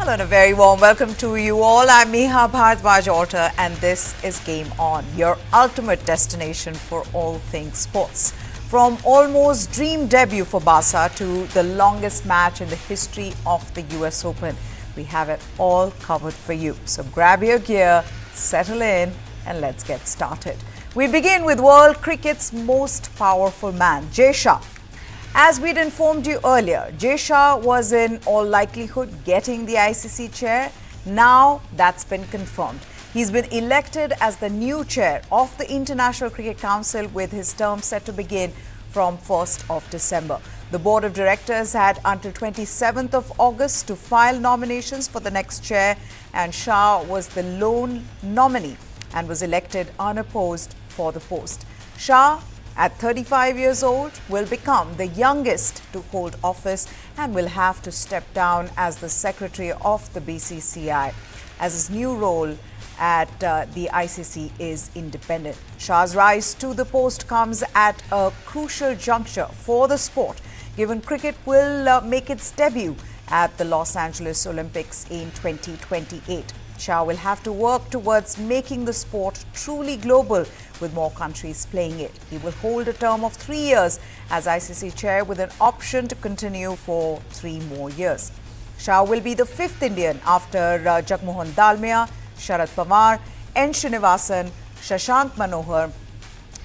Well, and a very warm welcome to you all. I'm Meha Bhardwaj and this is Game On, your ultimate destination for all things sports. From almost dream debut for Barca to the longest match in the history of the US Open, we have it all covered for you. So grab your gear, settle in, and let's get started. We begin with world cricket's most powerful man, Jay Shah. As we'd informed you earlier, Jay Shah was in all likelihood getting the ICC chair. Now that's been confirmed. He's been elected as the new chair of the International Cricket Council with his term set to begin from 1st of December. The board of directors had until 27th of August to file nominations for the next chair, and Shah was the lone nominee and was elected unopposed for the post. Shah, at 35 years old, will become the youngest to hold office and will have to step down as the secretary of the BCCI, as his new role at the ICC is independent. Shah's rise to the post comes at a crucial juncture for the sport, given cricket will make its debut at the Los Angeles Olympics in 2028. Shah will have to work towards making the sport truly global, with more countries playing it. He will hold a term of 3 years as ICC chair with an option to continue for 3 more years. Shah will be the 5th Indian after Jagmohan Dalmia, Sharad Pawar, N. Srinivasan, Shashank Manohar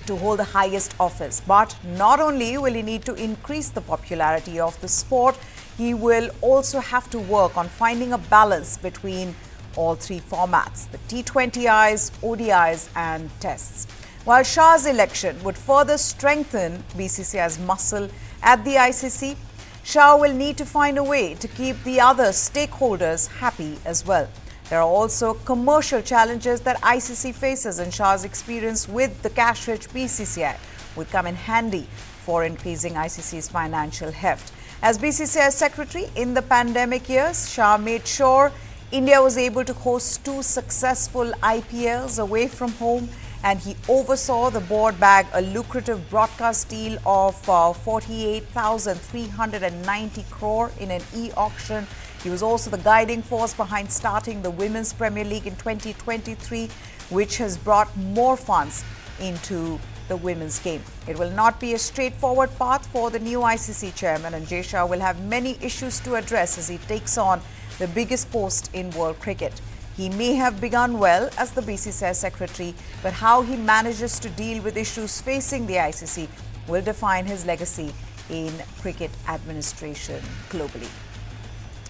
to hold the highest office. But not only will he need to increase the popularity of the sport, he will also have to work on finding a balance between all 3 formats, the T20Is, ODIs and Tests. While Shah's election would further strengthen BCCI's muscle at the ICC, Shah will need to find a way to keep the other stakeholders happy as well. There are also commercial challenges that ICC faces, and Shah's experience with the cash-rich BCCI would come in handy for increasing ICC's financial heft. As BCCI Secretary in the pandemic years, Shah made sure India was able to host 2 successful IPLs away from home, and he oversaw the board bag a lucrative broadcast deal of 48,390 crore in an e-auction. He was also the guiding force behind starting the Women's Premier League in 2023, which has brought more funds into the women's game. It will not be a straightforward path for the new ICC chairman, and Jay Shah will have many issues to address as he takes on the biggest post in world cricket. He may have begun well as the BCCI secretary, but how he manages to deal with issues facing the ICC will define his legacy in cricket administration globally.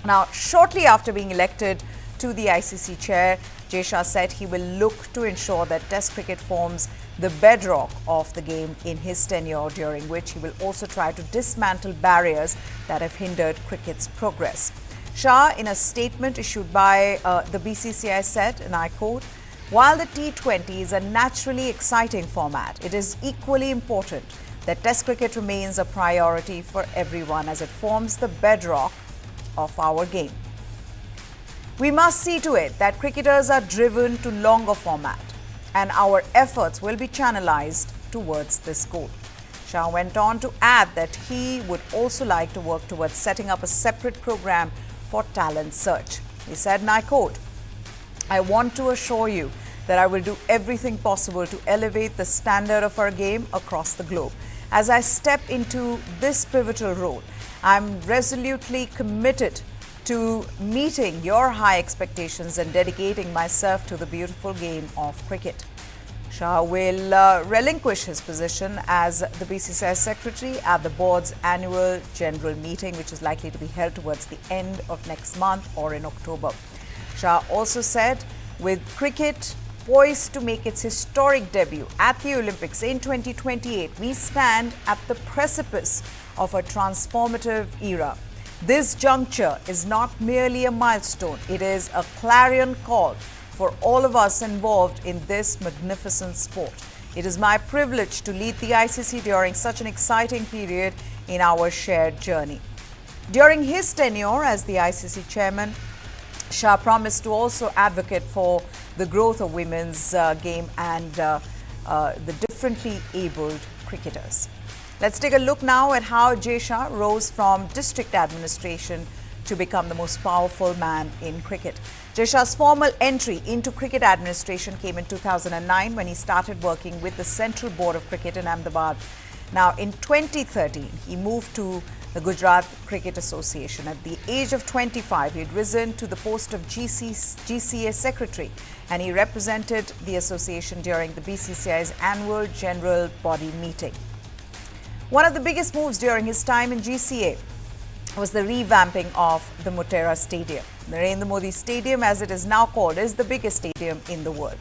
Now, shortly after being elected to the ICC chair, Jay Shah said he will look to ensure that Test cricket forms the bedrock of the game in his tenure, during which he will also try to dismantle barriers that have hindered cricket's progress. Shah, in a statement issued by the BCCI, said, and I quote, "While the T20 is a naturally exciting format, it is equally important that Test cricket remains a priority for everyone as it forms the bedrock of our game. We must see to it that cricketers are driven to longer format, and our efforts will be channelized towards this goal." Shah went on to add that he would also like to work towards setting up a separate program for talent search. He said, and I quote, "I want to assure you that I will do everything possible to elevate the standard of our game across the globe. As I step into this pivotal role, I'm resolutely committed to meeting your high expectations and dedicating myself to the beautiful game of cricket." Shah will relinquish his position as the BCCI secretary at the board's annual general meeting, which is likely to be held towards the end of next month or in October. Shah also said, with cricket poised to make its historic debut at the Olympics in 2028, we stand at the precipice of a transformative era. This juncture is not merely a milestone, it is a clarion call for all of us involved in this magnificent sport. It is my privilege to lead the ICC during such an exciting period in our shared journey. During his tenure as the ICC chairman, Shah promised to also advocate for the growth of women's game and the differently abled cricketers. Let's take a look now at how Jay Shah rose from district administration to become the most powerful man in cricket. Jay Shah's formal entry into cricket administration came in 2009 when he started working with the Central Board of Cricket in Ahmedabad. Now, in 2013, he moved to the Gujarat Cricket Association. At the age of 25, he had risen to the post of GCCI Secretary, and he represented the association during the BCCI's annual general body meeting. One of the biggest moves during his time in GCA was the revamping of the Motera Stadium. Narendra Modi Stadium, as it is now called, is the biggest stadium in the world.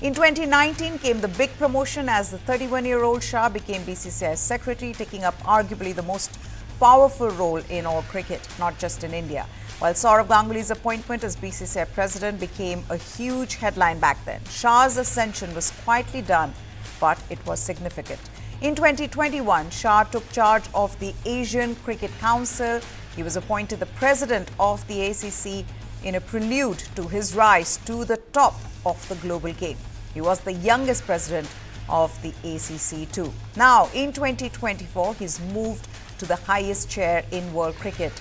In 2019 came the big promotion as the 31-year-old Shah became BCCI Secretary, taking up arguably the most powerful role in all cricket, not just in India. While Sourav Ganguly's appointment as BCCI President became a huge headline back then, Shah's ascension was quietly done, but it was significant. In 2021, Shah took charge of the Asian Cricket Council. He was appointed the president of the ACC in a prelude to his rise to the top of the global game. He was the youngest president of the ACC too. Now, in 2024, he's moved to the highest chair in world cricket,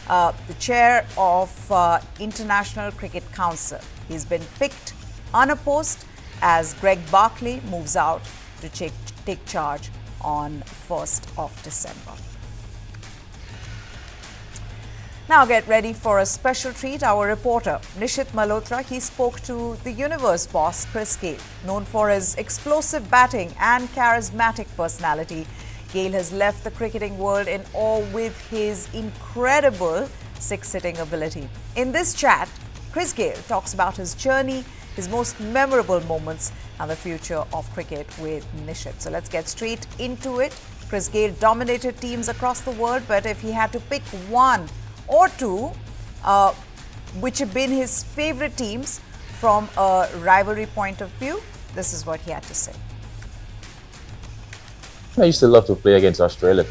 the chair of International Cricket Council. He's been picked unopposed as Greg Barclay moves out to take charge on 1st of December. Now get ready for a special treat. Our reporter, Nishit Malhotra, he spoke to the universe boss, Chris Gayle. Known for his explosive batting and charismatic personality, Gayle has left the cricketing world in awe with his incredible six-hitting ability. In this chat, Chris Gayle talks about his journey, his most memorable moments, and the future of cricket with Nishit. So let's get straight into it. Chris Gayle dominated teams across the world, but if he had to pick one or two, which have been his favorite teams from a rivalry point of view, this is what he had to say. I used to love to play against Australia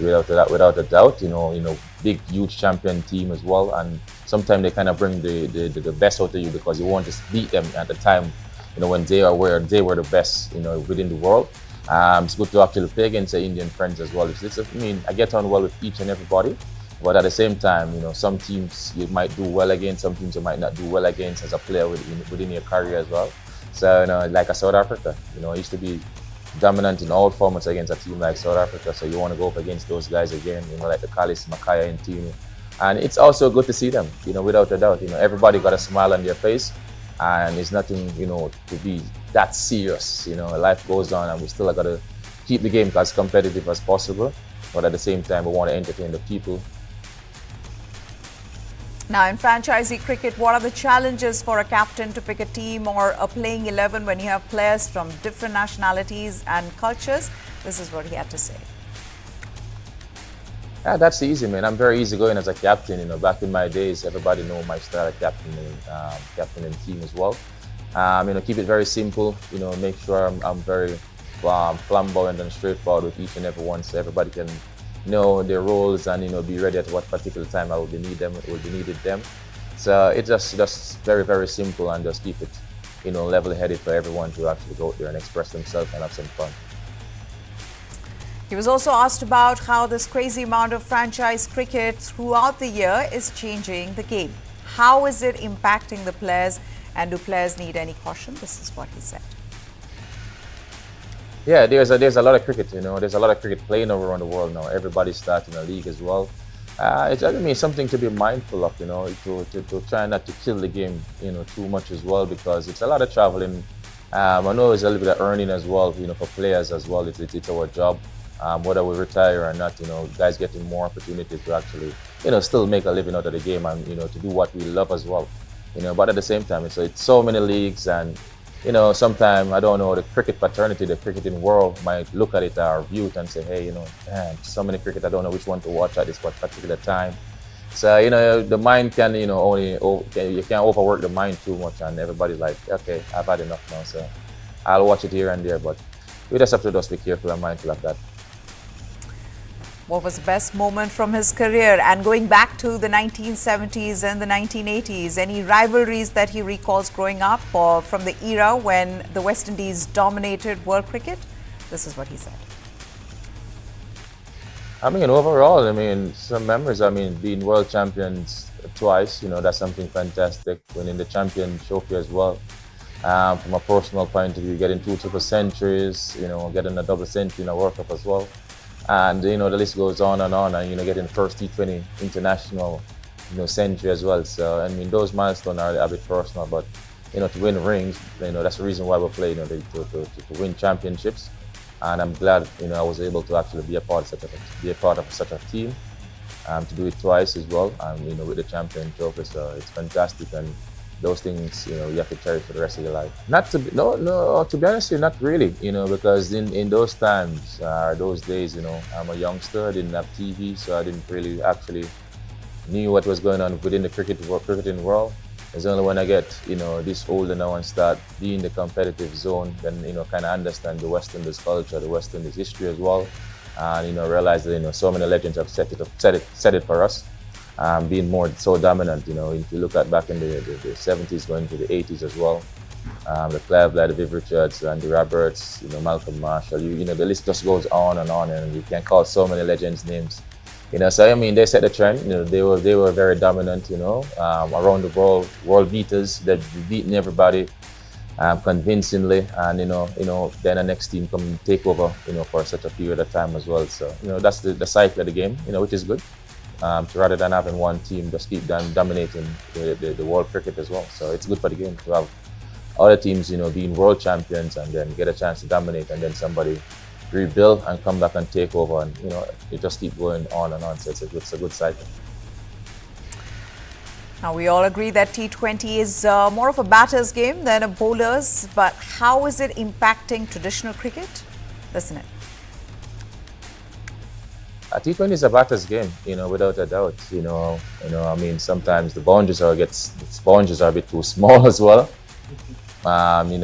without a doubt. You know, big, huge champion team as well, and sometimes they kind of bring the best out of you because you want to beat them at the time. You know, when they were the best, you know, within the world. It's good to actually play against the Indian friends as well. I get on well with each and everybody. But at the same time, you know, some teams you might do well against, some teams you might not do well against as a player within your career as well. So, you know, like a South Africa, you know, I used to be dominant in all formats against a team like South Africa. So you want to go up against those guys again, you know, like the Kallis, Makaya and team. And it's also good to see them, you know, without a doubt. You know, everybody got a smile on their face, and it's nothing, you know, to be that serious. You know, life goes on, and we still got to keep the game as competitive as possible. But at the same time, we want to entertain the people. Now, in franchisee cricket, what are the challenges for a captain to pick a team or a playing 11 when you have players from different nationalities and cultures? This is what he had to say. Yeah, that's easy, man. I'm very easygoing as a captain. You know, back in my days, everybody know my style of captain and team as well. You know, keep it very simple. You know, make sure I'm very flamboyant and straightforward with each and every one, so everybody can know their roles and, you know, be ready at what particular time I will be needed them. So it's just very, very simple, and just keep it, you know, level-headed for everyone to actually go out there and express themselves and have some fun. He was also asked about how this crazy amount of franchise cricket throughout the year is changing the game. How is it impacting the players, and do players need any caution? This is what he said. Yeah, there's a lot of cricket, you know. There's a lot of cricket playing around the world now. Everybody's starting a league as well. It's something to be mindful of, you know, to try not to kill the game, you know, too much as well, because it's a lot of traveling. I know it's a little bit of earning as well, you know, for players as well. It's our job, whether we retire or not. You know, guys getting more opportunity to actually, you know, still make a living out of the game, and, you know, to do what we love as well. You know, but at the same time, it's so many leagues, and, you know, sometimes, I don't know, the cricket fraternity, the cricketing world might look at it or view it and say, hey, you know, man, so many cricket, I don't know which one to watch at this particular time. So, you know, the mind can, you know, you can't overwork the mind too much, and everybody's like, okay, I've had enough now, so I'll watch it here and there. But we just have to be careful and mindful of that. What was the best moment from his career? And going back to the 1970s and the 1980s, any rivalries that he recalls growing up, or from the era when the West Indies dominated world cricket? This is what he said. I mean, overall, I mean, some memories. I mean, being world champions twice. That's something fantastic. Winning the champion trophy as well. From a personal point of view, getting 2 triple centuries, getting a double century in a World Cup as well. And, the list goes on, and, getting the first T20 international, century as well. So, I mean, those milestones are a bit personal, but, to win rings, that's the reason why we play, to win championships. And I'm glad, I was able to actually be a part of such a team, to do it twice as well, and, with the champion trophy. So it's fantastic. And those things, you have to cherish for the rest of your life. To be honest with you, not really, because in those times, those days, I'm a youngster, I didn't have TV, so I didn't really actually knew what was going on within the cricketing world. It's only when I get, this older now and start being in the competitive zone, then, kind of understand the West Indies culture, the West Indies history as well, and, realize that, so many legends have set it for us. Being so dominant, if you look at back in the 70s going to the 80s as well, the Clive, the Viv Richards, Andy Roberts, Malcolm Marshall, the list just goes on, and you can call so many legends names. So I mean, they set the trend. They were very dominant. Around the world beaters. They've beaten everybody convincingly, and then the next team come and take over. For such a period of time as well. So that's the cycle of the game. Which is good. Rather than having one team just keep dominating the world cricket as well. So it's good for the game to have other teams, being world champions and then get a chance to dominate, and then somebody rebuild and come back and take over, and it just keep going on and on. So it's a good cycle. Now we all agree that T20 is more of a batter's game than a bowler's, but how is it impacting traditional cricket? Listen in. T20 is a batter's game, without a doubt. I mean, sometimes the boundaries are a bit too small as well.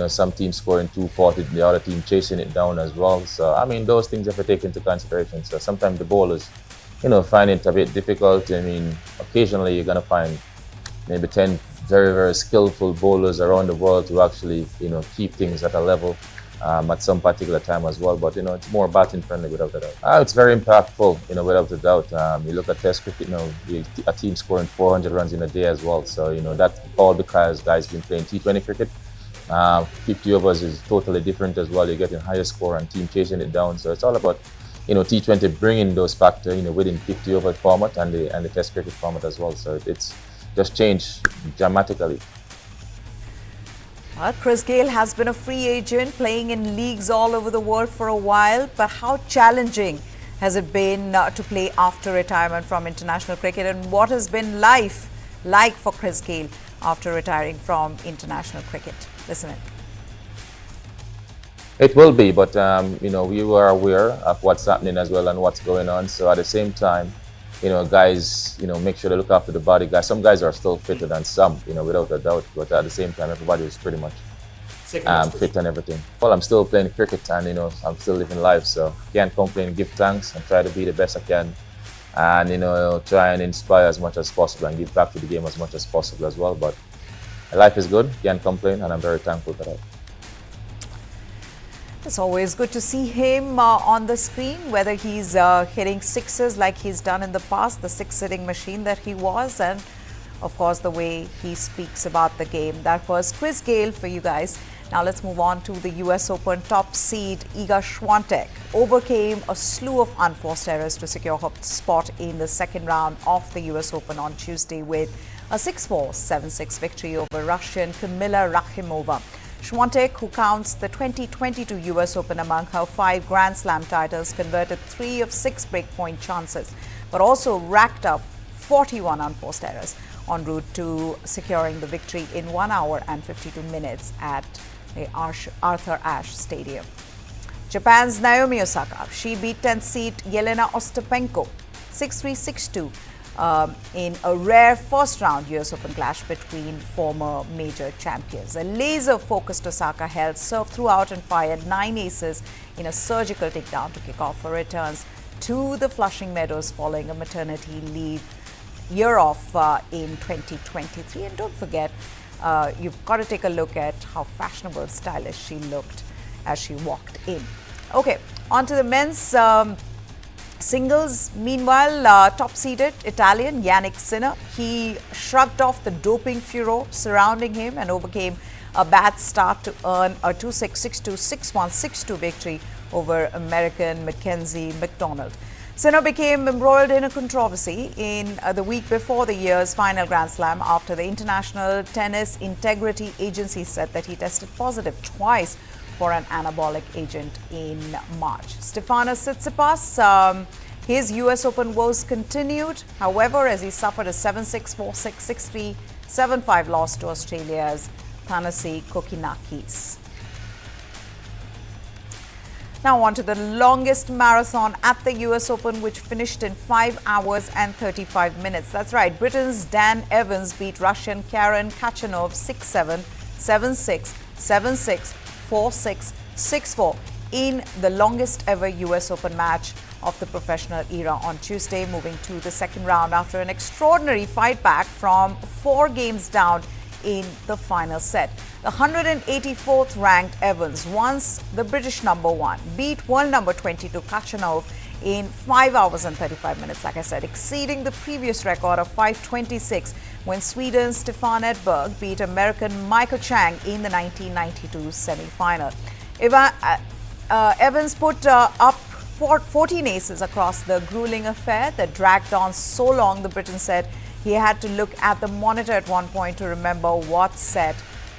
Some teams scoring 240, the other team chasing it down as well. So, I mean, those things have to take into consideration. So sometimes the bowlers, find it a bit difficult. I mean, occasionally you're going to find maybe 10 very, very skillful bowlers around the world to actually, keep things at a level at some particular time as well. But, it's more batting friendly without a doubt. It's very impactful, without a doubt. You look at Test cricket now, a team scoring 400 runs in a day as well. So, that's all because guys been playing T20 cricket. 50 overs is totally different as well. You're getting higher score and team chasing it down. So it's all about, T20 bringing those factors, within 50 over format and the Test cricket format as well. So it's just changed dramatically. Well, Chris Gayle has been a free agent playing in leagues all over the world for a while. But how challenging has it been to play after retirement from international cricket, and what has been life like for Chris Gayle after retiring from international cricket? Listen in. It will be, but we were aware of what's happening as well and what's going on. So at the same time, guys, make sure they look after the body. Guys, some guys are still fitter than some, without a doubt. But at the same time, everybody is pretty much fit and everything. Well, I'm still playing cricket, and I'm still living life, so can't complain. Give thanks and try to be the best I can, and try and inspire as much as possible and give back to the game as much as possible as well. But life is good, can't complain, and I'm very thankful for that. It's always good to see him on the screen, whether he's hitting sixes like he's done in the past, the six-hitting machine that he was, and of course the way he speaks about the game. That was Chris Gayle for you guys. Now let's move on to the US Open. Top seed Iga Swiatek overcame a slew of unforced errors to secure her spot in the second round of the US Open on Tuesday with a 6-4, 7-6 victory over Russian Kamila Rakhimova. Swiatek, who counts the 2022 US Open among her 5 Grand Slam titles, converted 3 of 6 breakpoint chances, but also racked up 41 unforced errors en route to securing the victory in 1 hour and 52 minutes at the Arthur Ashe Stadium. Japan's Naomi Osaka, she beat 10th seed Yelena Ostapenko 6-3, 6-2 in a rare first-round US Open clash between former major champions. A laser-focused Osaka held serve throughout and fired 9 aces in a surgical takedown to kick off her returns to the Flushing Meadows following a maternity leave year off in 2023. And don't forget, you've got to take a look at how fashionable, stylish she looked as she walked in. Okay, on to the men's Singles, meanwhile, top-seeded Italian Yannick Sinner, he shrugged off the doping furor surrounding him and overcame a bad start to earn a 2-6, 6-2, 6-1, 6-2 victory over American Mackenzie McDonald. Sinner became embroiled in a controversy in the week before the year's final Grand Slam after the International Tennis Integrity Agency said that he tested positive twice for an anabolic agent in March. Stefanos Tsitsipas, his US Open woes continued, however, as he suffered a 7-6, 4-6, 6-3, 7-5 loss to Australia's Thanasi Kokinakis. Now on to the longest marathon at the US Open, which finished in 5 hours and 35 minutes. That's right, Britain's Dan Evans beat Russian Karen Khachanov 6-7, 7-6, 7-6, 4-6, 6-4 in the longest ever US Open match of the professional era on Tuesday, moving to the second round after an extraordinary fight back from 4 games down in the final set. The 184th ranked Evans, once the British number 1, beat world number 22 Khachanov in 5 hours and 35 minutes, like I said, exceeding the previous record of 5:26 when Sweden's Stefan Edberg beat American Michael Chang in the 1992 semi-final. Evans put up 14 aces across the grueling affair that dragged on so long, the Briton said he had to look at the monitor at one point to remember what set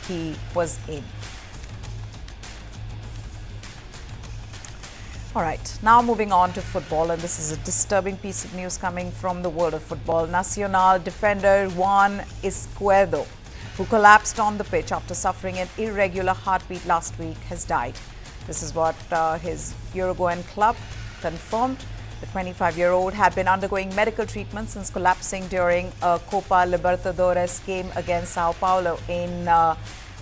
he was in. All right, now moving on to football, and this is a disturbing piece of news coming from the world of football. Nacional defender Juan Izquierdo, who collapsed on the pitch after suffering an irregular heartbeat last week, has died. This is what his Uruguayan club confirmed. The 25-year-old had been undergoing medical treatment since collapsing during a Copa Libertadores game against Sao Paulo in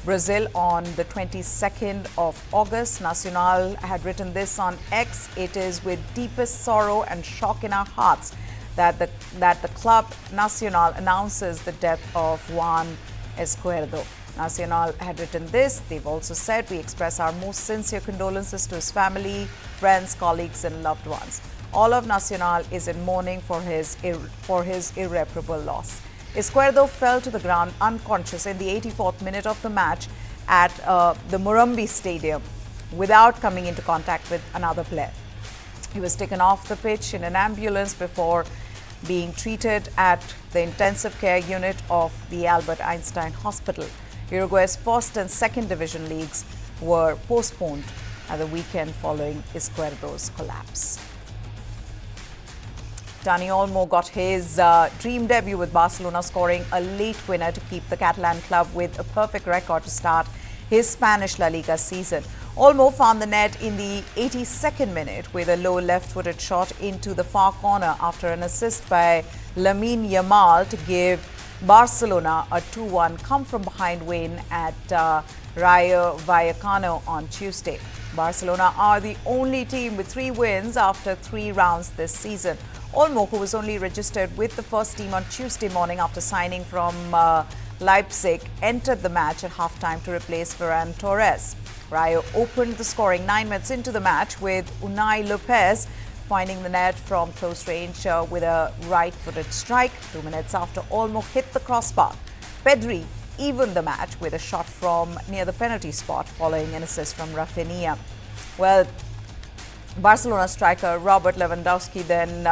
Brazil on the 22nd of August. Nacional had written this on X. It is with deepest sorrow and shock in our hearts that the club Nacional announces the death of Juan Izquierdo. Nacional had written this. They've also said, we express our most sincere condolences to his family, friends, colleagues and loved ones. All of Nacional is in mourning for his irreparable loss. Izquierdo fell to the ground unconscious in the 84th minute of the match at the Morumbi Stadium without coming into contact with another player. He was taken off the pitch in an ambulance before being treated at the intensive care unit of the Albert Einstein Hospital. Uruguay's first and second division leagues were postponed at the weekend following Izquierdo's collapse. Dani Olmo got his dream debut with Barcelona, scoring a late winner to keep the Catalan club with a perfect record to start his Spanish La Liga season. Olmo found the net in the 82nd minute with a low left-footed shot into the far corner after an assist by Lamine Yamal to give Barcelona a 2-1 come-from-behind win at Rayo Vallecano on Tuesday. Barcelona are the only team with 3 wins after 3 rounds this season. Olmo, who was only registered with the first team on Tuesday morning after signing from Leipzig, entered the match at halftime to replace Ferran Torres. Rayo opened the scoring 9 minutes into the match with Unai Lopez finding the net from close range with a right-footed strike. 2 minutes after Olmo hit the crossbar, Pedri evened the match with a shot from near the penalty spot following an assist from Rafinha. Well, Barcelona striker Robert Lewandowski then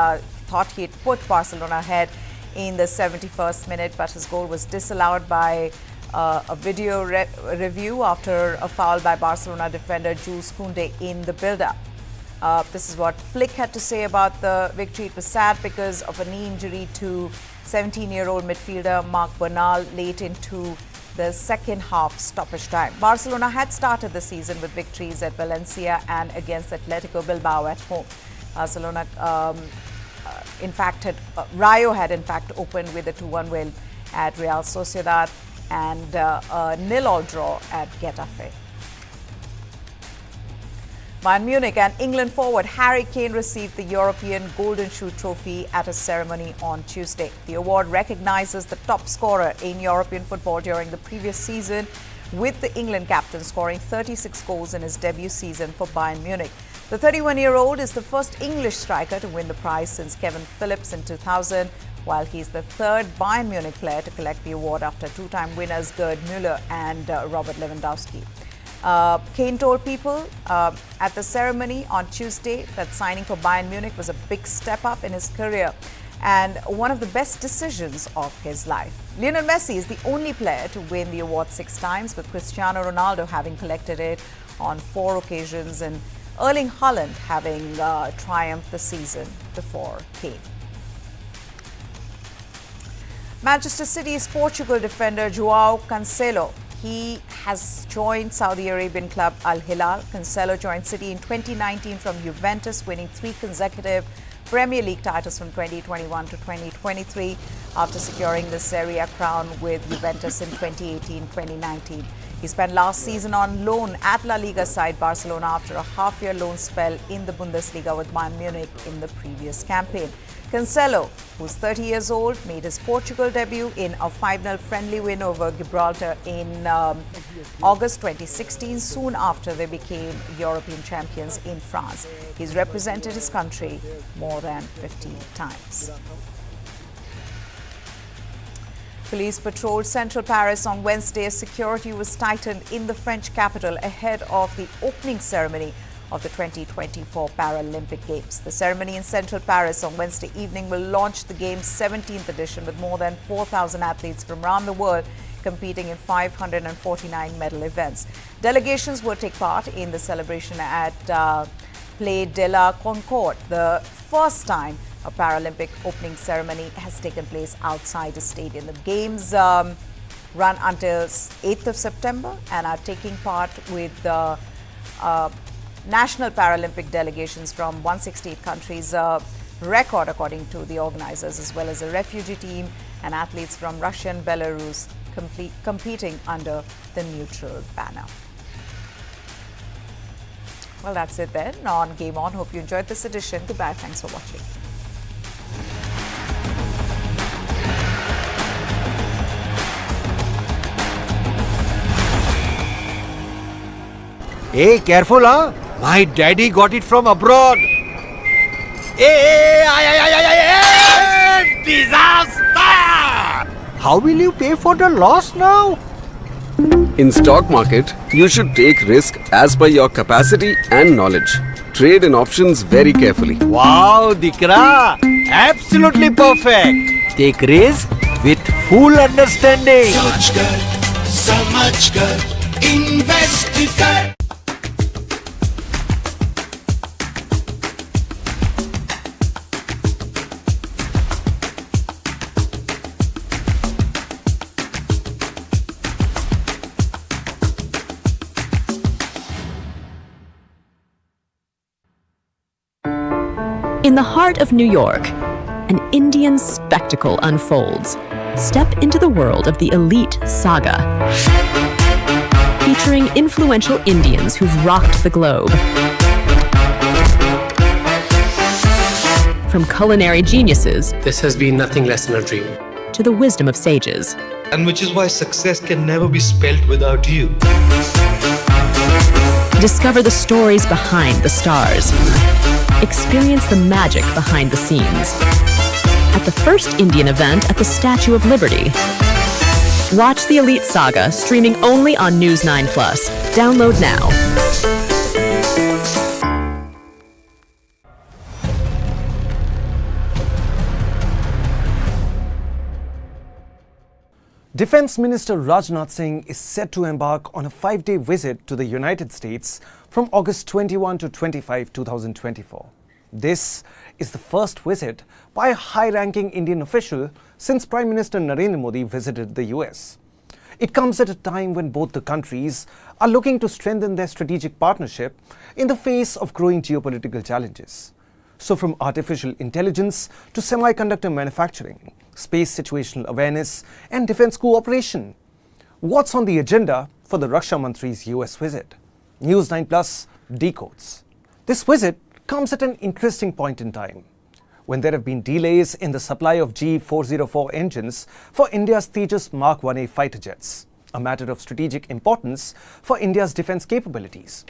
thought he'd put Barcelona ahead in the 71st minute, but his goal was disallowed by a video review after a foul by Barcelona defender Jules Koundé in the build-up. This is what Flick had to say about the victory. It was sad because of a knee injury to 17-year-old midfielder Marc Bernal late into the second half stoppage time. Barcelona had started the season with victories at Valencia and against Atletico Bilbao at home. Barcelona, Rayo had in fact opened with a 2-1 win at Real Sociedad and a 0-0 draw at Getafe. Bayern Munich and England forward Harry Kane received the European Golden Shoe Trophy at a ceremony on Tuesday. The award recognizes the top scorer in European football during the previous season, with the England captain scoring 36 goals in his debut season for Bayern Munich. The 31-year-old is the first English striker to win the prize since Kevin Phillips in 2000, while he's the third Bayern Munich player to collect the award after two-time winners Gerd Müller and Robert Lewandowski. Kane told people at the ceremony on Tuesday that signing for Bayern Munich was a big step up in his career and one of the best decisions of his life. Lionel Messi is the only player to win the award 6 times, with Cristiano Ronaldo having collected it on 4 occasions and Erling Haaland having triumphed the season before Kane. Manchester City's Portugal defender João Cancelo, he has joined Saudi Arabian club Al Hilal. Cancelo joined City in 2019 from Juventus, winning 3 consecutive Premier League titles from 2021 to 2023 after securing the Serie A crown with Juventus in 2018-2019. He spent last season on loan at La Liga side Barcelona after a half-year loan spell in the Bundesliga with Bayern Munich in the previous campaign. Cancelo, who's 30 years old, made his Portugal debut in a 5-0 friendly win over Gibraltar in August 2016, soon after they became European champions in France. He's represented his country more than 15 times. Police patrolled central Paris on Wednesday as security was tightened in the French capital ahead of the opening ceremony of the 2024 Paralympic Games. The ceremony in central Paris on Wednesday evening will launch the Games' 17th edition with more than 4,000 athletes from around the world competing in 549 medal events. Delegations will take part in the celebration at Place de la Concorde, the first time a Paralympic opening ceremony has taken place outside a stadium. The Games run until 8th of September and are taking part with the national Paralympic delegations from 168 countries, a record according to the organizers, as well as a refugee team and athletes from Russia and Belarus competing under the neutral banner. Well, that's it then on Game On. Hope you enjoyed this edition. Goodbye. Thanks for watching. Hey, careful, huh? My daddy got it from abroad. Hey, disaster! How will you pay for the loss now? In stock market, you should take risk as per your capacity and knowledge. Trade in options very carefully. Wow, Dikra! Absolutely perfect. Take risk with full understanding. समझ कर invest कर। In the heart of New York, an Indian spectacle unfolds. Step into the world of the Elite Saga, featuring influential Indians who've rocked the globe. From culinary geniuses this has been nothing less than a dream, to the wisdom of sages. And which is why success can never be spelt without you. Discover the stories behind the stars. Experience the magic behind the scenes at the first Indian event at the Statue of Liberty. Watch the Elite Saga streaming only on News 9 Plus. Download now. Defense Minister Rajnath Singh is set to embark on a 5-day visit to the United States from August 21 to 25, 2024. This is the first visit by a high-ranking Indian official since Prime Minister Narendra Modi visited the US. It comes at a time when both the countries are looking to strengthen their strategic partnership in the face of growing geopolitical challenges. So from artificial intelligence to semiconductor manufacturing, space situational awareness and defense cooperation. What's on the agenda for the Raksha Mantri's US visit? News 9 Plus decodes. This visit comes at an interesting point in time, when there have been delays in the supply of GE-404 engines for India's Tejas Mark 1A fighter jets, a matter of strategic importance for India's defense capabilities.